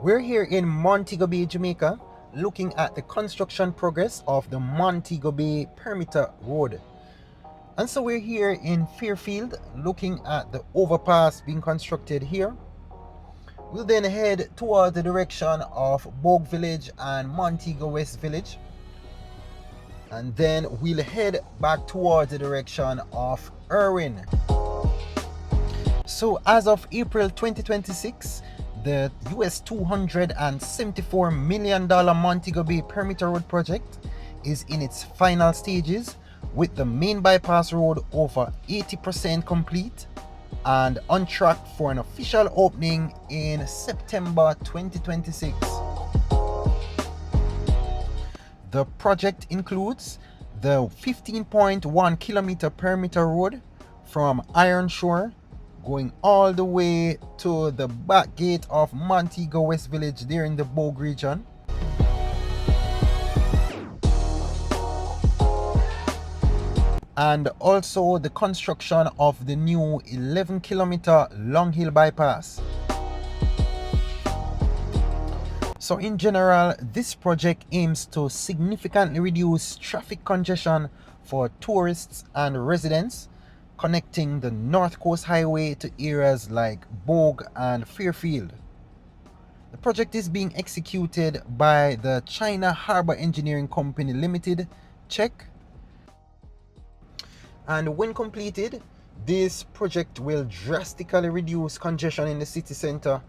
We're here in Montego Bay, Jamaica, looking at the construction progress of the Montego Bay Perimeter Road. And so we're here in Fairfield, looking at the overpass being constructed here. We'll then head towards the direction of Bogue Village and Montego West Village. And then we'll head back towards the direction of Irwin. So as of April 2026, the US $274 million Montego Bay Perimeter Road project is in its final stages, with the main bypass road over 80% complete and on track for an official opening in September 2026. The project includes the 15.1 kilometer perimeter road from Iron Shore going all the way to the back gate of Montego West Village there in the Bogue region. And also the construction of the new 11 kilometer Long Hill bypass. So in general, this project aims to significantly reduce traffic congestion for tourists and residents, connecting the North Coast Highway to areas like Bogue and Fairfield. The project is being executed by the China Harbour Engineering Company Limited, Czech. And when completed, this project will drastically reduce congestion in the city center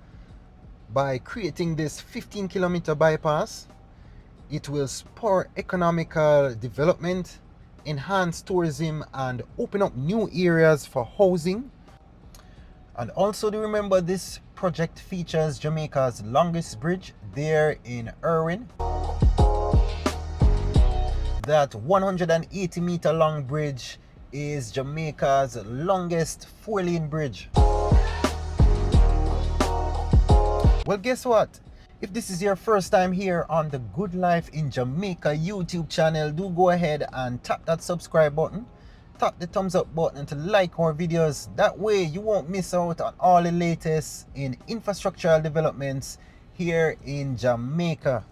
by creating this 15 kilometer bypass. It will spur economical development, enhance tourism, and open up new areas for housing. And also do remember, this project features Jamaica's longest bridge there in Irwin. That 180 meter long bridge is Jamaica's longest 4-lane bridge. Well, guess what? If this is your first time here on the Good Life in Jamaica YouTube channel, do go ahead and tap that subscribe button, tap the thumbs up button to like our videos. That way you won't miss out on all the latest in infrastructural developments here in Jamaica.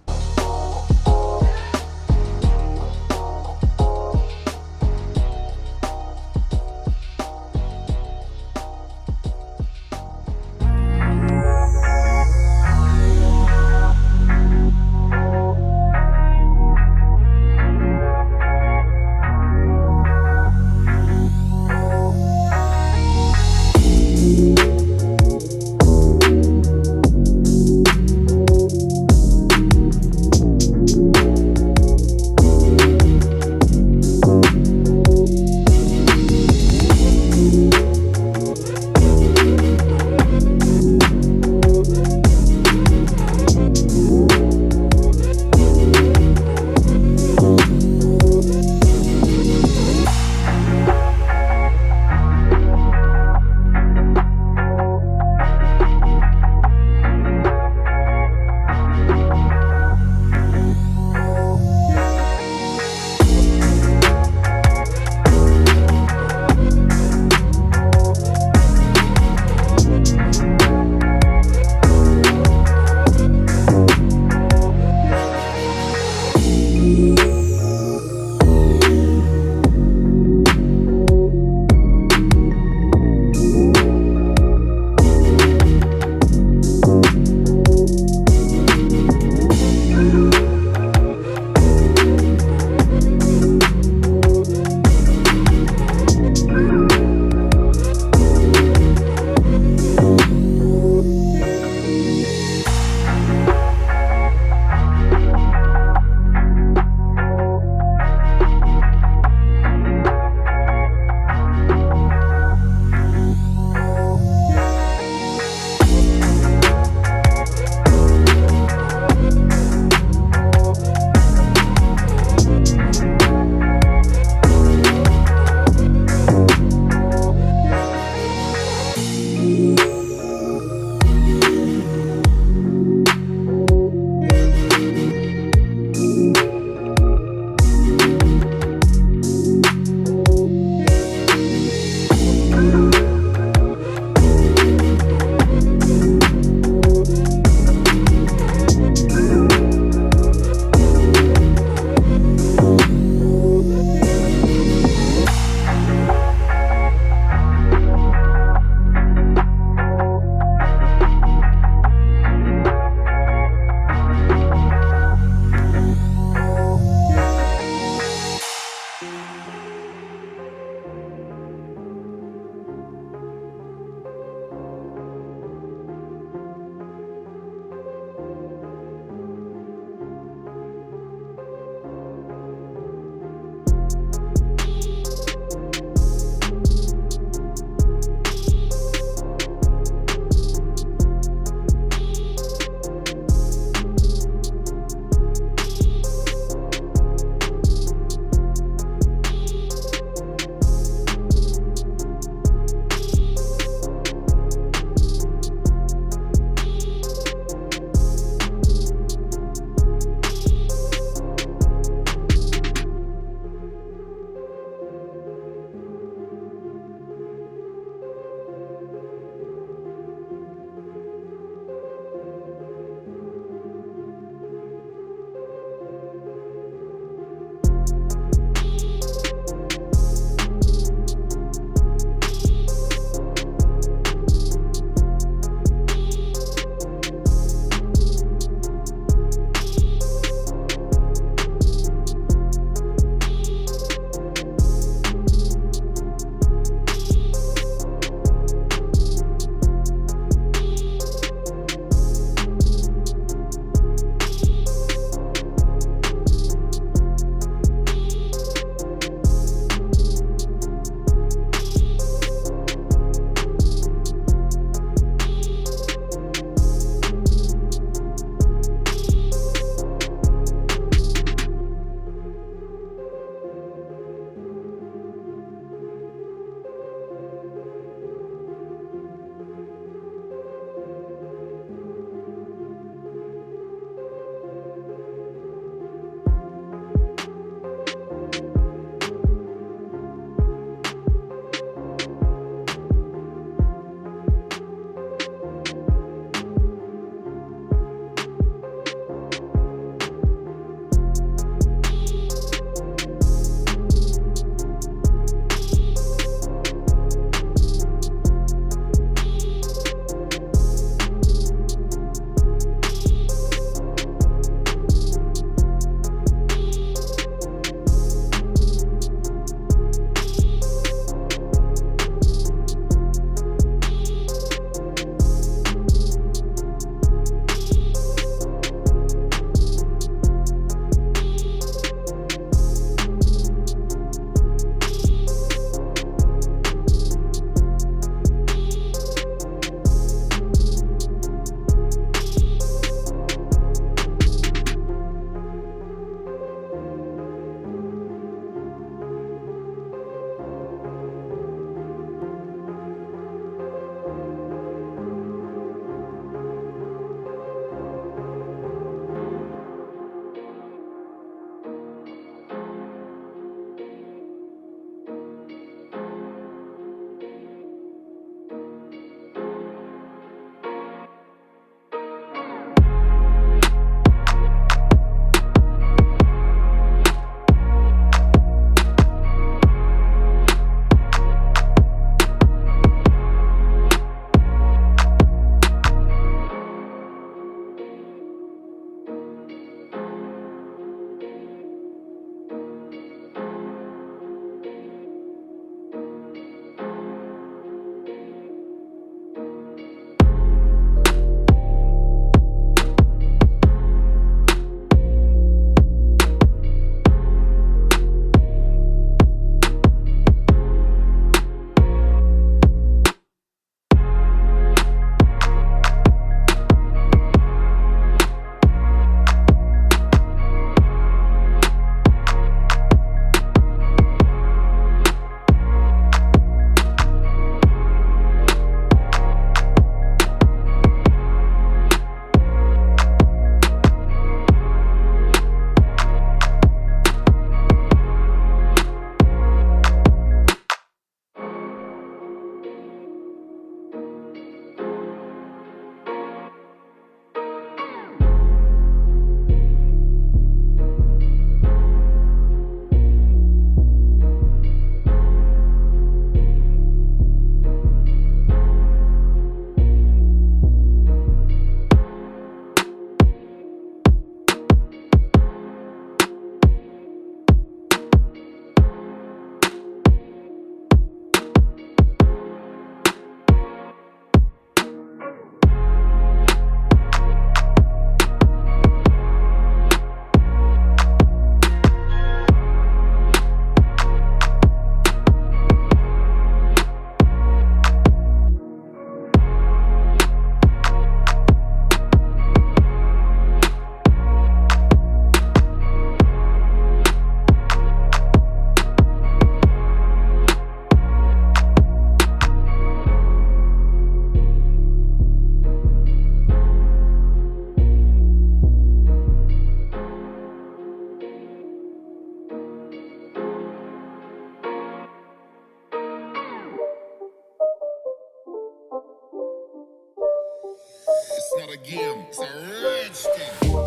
a game. It's a rich thing.